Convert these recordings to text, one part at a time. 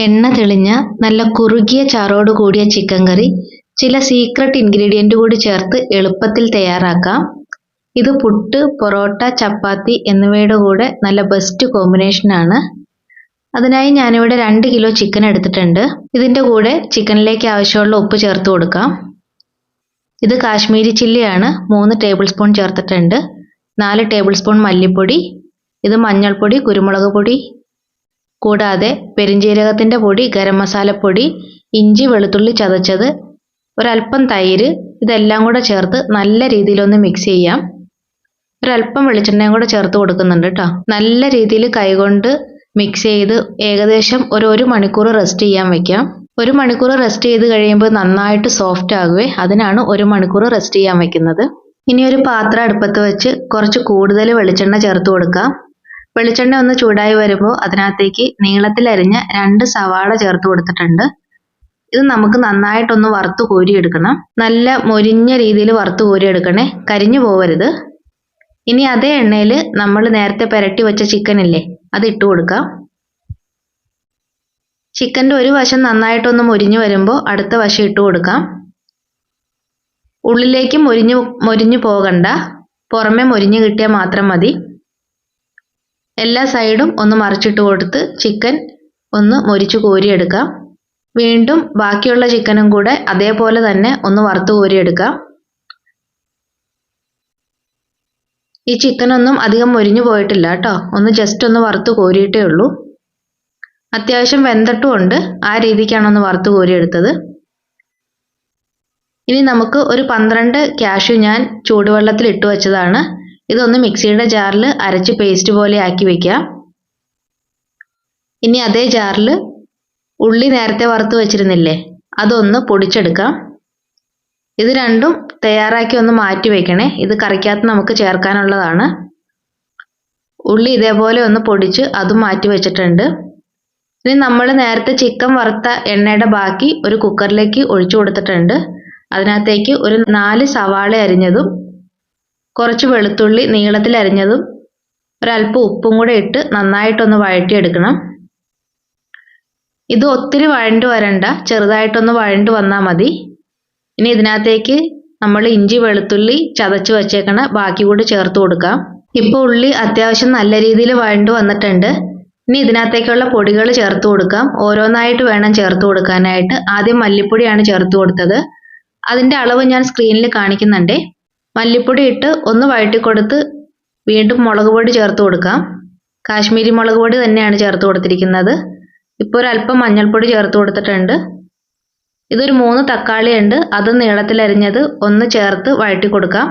എണ്ണ തെളിഞ്ഞ നല്ല കുറുകിയ ചാറോട് കൂടിയ ചിക്കൻ കറി ചില സീക്രട്ട് ഇൻഗ്രീഡിയൻ്റ് കൂടി ചേർത്ത് എളുപ്പത്തിൽ തയ്യാറാക്കാം. ഇത് പുട്ട്, പൊറോട്ട, ചപ്പാത്തി എന്നിവയുടെ കൂടെ നല്ല ബെസ്റ്റ് കോമ്പിനേഷനാണ്. അതിനായി ഞാനിവിടെ 2 കിലോ ചിക്കൻ എടുത്തിട്ടുണ്ട്. ഇതിൻ്റെ കൂടെ ചിക്കനിലേക്ക് ആവശ്യമുള്ള ഉപ്പ് ചേർത്ത് കൊടുക്കാം. ഇത് കാശ്മീരി ചില്ലിയാണ്, 3 ടേബിൾ സ്പൂൺ ചേർത്തിട്ടുണ്ട്. 4 ടേബിൾ സ്പൂൺ മല്ലിപ്പൊടി, ഇത് മഞ്ഞൾപ്പൊടി, കുരുമുളക് പൊടി, കൂടാതെ പെരിഞ്ജീരകത്തിൻ്റെ പൊടി, ഗരം മസാലപ്പൊടി, ഇഞ്ചി വെളുത്തുള്ളി ചതച്ചത്, ഒരല്പം തൈര്, ഇതെല്ലാം കൂടെ ചേർത്ത് നല്ല രീതിയിലൊന്ന് മിക്സ് ചെയ്യാം. ഒരല്പം വെളിച്ചെണ്ണയും കൂടെ ചേർത്ത് കൊടുക്കുന്നുണ്ട് കേട്ടോ. നല്ല രീതിയിൽ കൈകൊണ്ട് മിക്സ് ചെയ്ത് ഏകദേശം ഒരു മണിക്കൂർ റെസ്റ്റ് ചെയ്യാൻ വെക്കാം. 1 മണിക്കൂർ റെസ്റ്റ് ചെയ്ത് കഴിയുമ്പോൾ നന്നായിട്ട് സോഫ്റ്റ് ആകുവേ, അതിനാണ് 1 മണിക്കൂർ റെസ്റ്റ് ചെയ്യാൻ വെക്കുന്നത്. ഇനി ഒരു പാത്രം അടുപ്പത്ത് വെച്ച് കുറച്ച് കൂടുതൽ വെളിച്ചെണ്ണ ചേർത്ത് കൊടുക്കാം. വെളിച്ചെണ്ണ ഒന്ന് ചൂടായി വരുമ്പോൾ അതിനകത്തേക്ക് നീളത്തിൽ അരിഞ്ഞ 2 സവാള ചേർത്ത് കൊടുത്തിട്ടുണ്ട്. ഇത് നമുക്ക് നന്നായിട്ടൊന്ന് വറുത്ത് കോരിയെടുക്കണം. നല്ല മൊരിഞ്ഞ രീതിയിൽ വറുത്ത് കോരിയെടുക്കണേ, കരിഞ്ഞു പോവരുത്. ഇനി അതേ എണ്ണയിൽ നമ്മൾ നേരത്തെ പുരട്ടി വെച്ച ചിക്കൻ ഇല്ലേ, അത് ഇട്ട് കൊടുക്കാം. ചിക്കൻ്റെ ഒരു വശം നന്നായിട്ടൊന്ന് മൊരിഞ്ഞു വരുമ്പോൾ അടുത്ത വശം ഇട്ട് കൊടുക്കാം. ഉള്ളിലേക്ക് മൊരിഞ്ഞു പോകണ്ട, പുറമെ മൊരിഞ്ഞു കിട്ടിയാൽ മാത്രം മതി. എല്ലാ സൈഡും ഒന്ന് മറിച്ചിട്ട് കൊടുത്ത് ചിക്കൻ ഒന്ന് മൊരിച്ച് കോരിയെടുക്കാം. വീണ്ടും ബാക്കിയുള്ള ചിക്കനും കൂടെ അതേപോലെ തന്നെ ഒന്ന് വറുത്ത് കോരിയെടുക്കാം. ഈ ചിക്കനൊന്നും അധികം മൊരിഞ്ഞു പോയിട്ടില്ല കേട്ടോ, ഒന്ന് ജസ്റ്റ് ഒന്ന് വറുത്ത് കോരിയിട്ടേ ഉള്ളൂ. അത്യാവശ്യം വെന്തിട്ടുമുണ്ട്, ആ രീതിക്കാണ് ഒന്ന് വറുത്ത് കോരിയെടുത്തത്. ഇനി നമുക്ക് ഒരു 12 കാഷ്യൂ ഞാൻ ചൂടുവെള്ളത്തിൽ ഇട്ട് വെച്ചതാണ്. ഇതൊന്ന് മിക്സിയുടെ ജാറിൽ അരച്ച് പേസ്റ്റ് പോലെ ആക്കി വെക്കാം. ഇനി അതേ ജാറിൽ ഉള്ളി നേരത്തെ വറുത്ത് വെച്ചിരുന്നില്ലേ, അതൊന്ന് പൊടിച്ചെടുക്കാം. ഇത് രണ്ടും തയ്യാറാക്കി ഒന്ന് മാറ്റി വെക്കണേ, ഇത് കറിക്കകത്ത് നമുക്ക് ചേർക്കാനുള്ളതാണ്. ഉള്ളി ഇതേപോലെ ഒന്ന് പൊടിച്ച് അതും മാറ്റി വെച്ചിട്ടുണ്ട്. ഇനി നമ്മൾ നേരത്തെ ചിക്കൻ വറുത്ത എണ്ണയുടെ ബാക്കി ഒരു കുക്കറിലേക്ക് ഒഴിച്ചു കൊടുത്തിട്ടുണ്ട്. അതിനകത്തേക്ക് ഒരു 4 സവാള അരിഞ്ഞതും കുറച്ച് വെളുത്തുള്ളി നീളത്തിൽ അരിഞ്ഞതും ഒരല്പം ഉപ്പും കൂടെ ഇട്ട് നന്നായിട്ടൊന്ന് വഴറ്റിയെടുക്കണം. ഇത് ഒത്തിരി വഴണ്ട് വരണ്ട, ചെറുതായിട്ടൊന്ന് വഴണ്ട് വന്നാൽ മതി. ഇനി ഇതിനകത്തേക്ക് നമ്മൾ ഇഞ്ചി വെളുത്തുള്ളി ചതച്ച് വെച്ചേക്കണ ബാക്കി കൂടി ചേർത്ത് കൊടുക്കാം. ഇപ്പോൾ ഉള്ളി അത്യാവശ്യം നല്ല രീതിയിൽ വഴണ്ട് വന്നിട്ടുണ്ട്. ഇനി ഇതിനകത്തേക്കുള്ള പൊടികൾ ചേർത്ത് കൊടുക്കാം. ഓരോന്നായിട്ട് വേണം ചേർത്ത് കൊടുക്കാനായിട്ട്. ആദ്യം മല്ലിപ്പൊടിയാണ് ചേർത്ത് കൊടുത്തത്. അതിൻ്റെ അളവ് ഞാൻ സ്ക്രീനിൽ കാണിക്കുന്നുണ്ടേ. മല്ലിപ്പൊടി ഇട്ട് ഒന്ന് വഴറ്റി കൊടുത്ത് വീണ്ടും മുളക് പൊടി ചേർത്ത് കൊടുക്കാം. കാശ്മീരി മുളക് പൊടി തന്നെയാണ് ചേർത്ത് കൊടുത്തിരിക്കുന്നത്. ഇപ്പോൾ ഒരല്പം മഞ്ഞൾപ്പൊടി ചേർത്ത് കൊടുത്തിട്ടുണ്ട്. ഇതൊരു 3 തക്കാളി ഉണ്ട്, അത് നീളത്തിൽ അരിഞ്ഞത് ഒന്ന് ചേർത്ത് വഴറ്റി കൊടുക്കാം.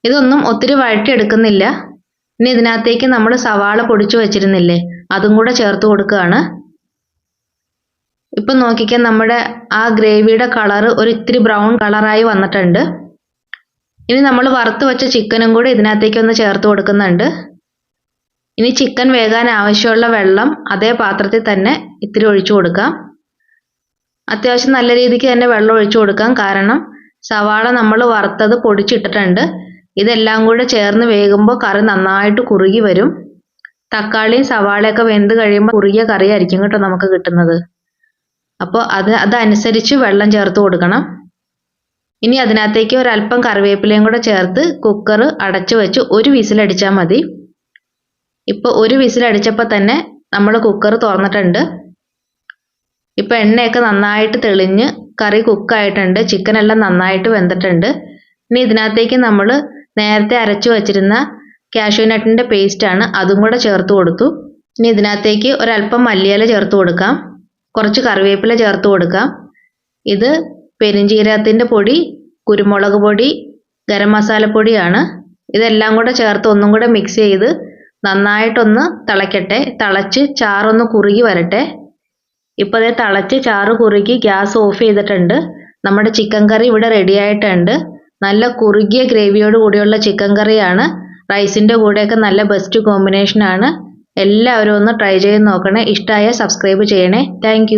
ഇതൊന്നും ഒത്തിരി വഴറ്റി എടുക്കുന്നില്ല. ഇനി ഇതിനകത്തേക്ക് നമ്മൾ സവാള പൊടിച്ചു വെച്ചിരുന്നില്ലേ, അതും കൂടെ ചേർത്ത് കൊടുക്കുകയാണ്. ഇപ്പം നോക്കിക്കാൻ നമ്മുടെ ആ ഗ്രേവിയുടെ കളറ് ഒരു ഇത്തിരി ബ്രൗൺ കളറായി വന്നിട്ടുണ്ട്. ഇനി നമ്മൾ വറുത്ത് വെച്ച ചിക്കനും കൂടി ഇതിനകത്തേക്ക് ഒന്ന് ചേർത്ത് കൊടുക്കുന്നുണ്ട്. ഇനി ചിക്കൻ വേകാൻ ആവശ്യമുള്ള വെള്ളം അതേ പാത്രത്തിൽ തന്നെ ഇത്തിരി ഒഴിച്ചു കൊടുക്കാം. അത്യാവശ്യം നല്ല രീതിക്ക് തന്നെ വെള്ളം ഒഴിച്ചു കൊടുക്കാം, കാരണം സവാള നമ്മൾ വറുത്തത് പൊടിച്ചിട്ടിട്ടുണ്ട്. ഇതെല്ലാം കൂടെ ചേർന്ന് വേകുമ്പോൾ കറി നന്നായിട്ട് കുറുകി വരും. തക്കാളിയും സവാളയൊക്കെ വെന്ത് കഴിയുമ്പോൾ കുറുകിയ കറിയായിരിക്കും കേട്ടോ നമുക്ക് കിട്ടുന്നത്. അപ്പോൾ അതനുസരിച്ച് വെള്ളം ചേർത്ത് കൊടുക്കണം. ഇനി അതിനകത്തേക്ക് ഒരല്പം കറിവേപ്പിലയും കൂടെ ചേർത്ത് കുക്കർ അടച്ചു വെച്ച് 1 വിസിലടിച്ചാൽ മതി. ഇപ്പോൾ 1 വിസിലടിച്ചപ്പോൾ തന്നെ നമ്മൾ കുക്കർ തുറന്നിട്ടുണ്ട്. ഇപ്പോൾ എണ്ണയൊക്കെ നന്നായിട്ട് തെളിഞ്ഞ് കറി കുക്കായിട്ടുണ്ട്, ചിക്കനെല്ലാം നന്നായിട്ട് വെന്തിട്ടുണ്ട്. ഇനി ഇതിനകത്തേക്ക് നമ്മൾ നേരത്തെ അരച്ചു വച്ചിരുന്ന കാഷ്യൂ നട്ടിൻ്റെ പേസ്റ്റാണ്, അതും കൂടെ ചേർത്ത് കൊടുത്തു. ഇനി ഇതിനകത്തേക്ക് ഒരല്പം മല്ലിയില ചേർത്ത് കൊടുക്കാം, കുറച്ച് കറിവേപ്പില ചേർത്ത് കൊടുക്കാം. ഇത് പെരിഞ്ജീരകത്തിൻ്റെ പൊടി, കുരുമുളക് പൊടി, ഗരം മസാലപ്പൊടിയാണ്. ഇതെല്ലാം കൂടെ ചേർത്ത് ഒന്നും കൂടെ മിക്സ് ചെയ്ത് നന്നായിട്ടൊന്ന് തിളയ്ക്കട്ടെ. തിളച്ച് ചാറൊന്ന് കുറുകി വരട്ടെ. ഇപ്പോൾ അതേ തിളച്ച് ചാറ് കുറുകി ഗ്യാസ് ഓഫ് ചെയ്തിട്ടുണ്ട്. നമ്മുടെ ചിക്കൻ കറി ഇവിടെ റെഡി ആയിട്ടുണ്ട്. നല്ല കുറുകിയ ഗ്രേവിയോട് കൂടിയുള്ള ചിക്കൻ കറിയാണ്. റൈസിൻ്റെ കൂടെയൊക്കെ നല്ല ബെസ്റ്റ് കോമ്പിനേഷനാണ്. എല്ലാവരും ഒന്ന് ട്രൈ ചെയ്ത് നോക്കണേ. ഇഷ്ടമായ സബ്സ്ക്രൈബ് ചെയ്യണേ. താങ്ക്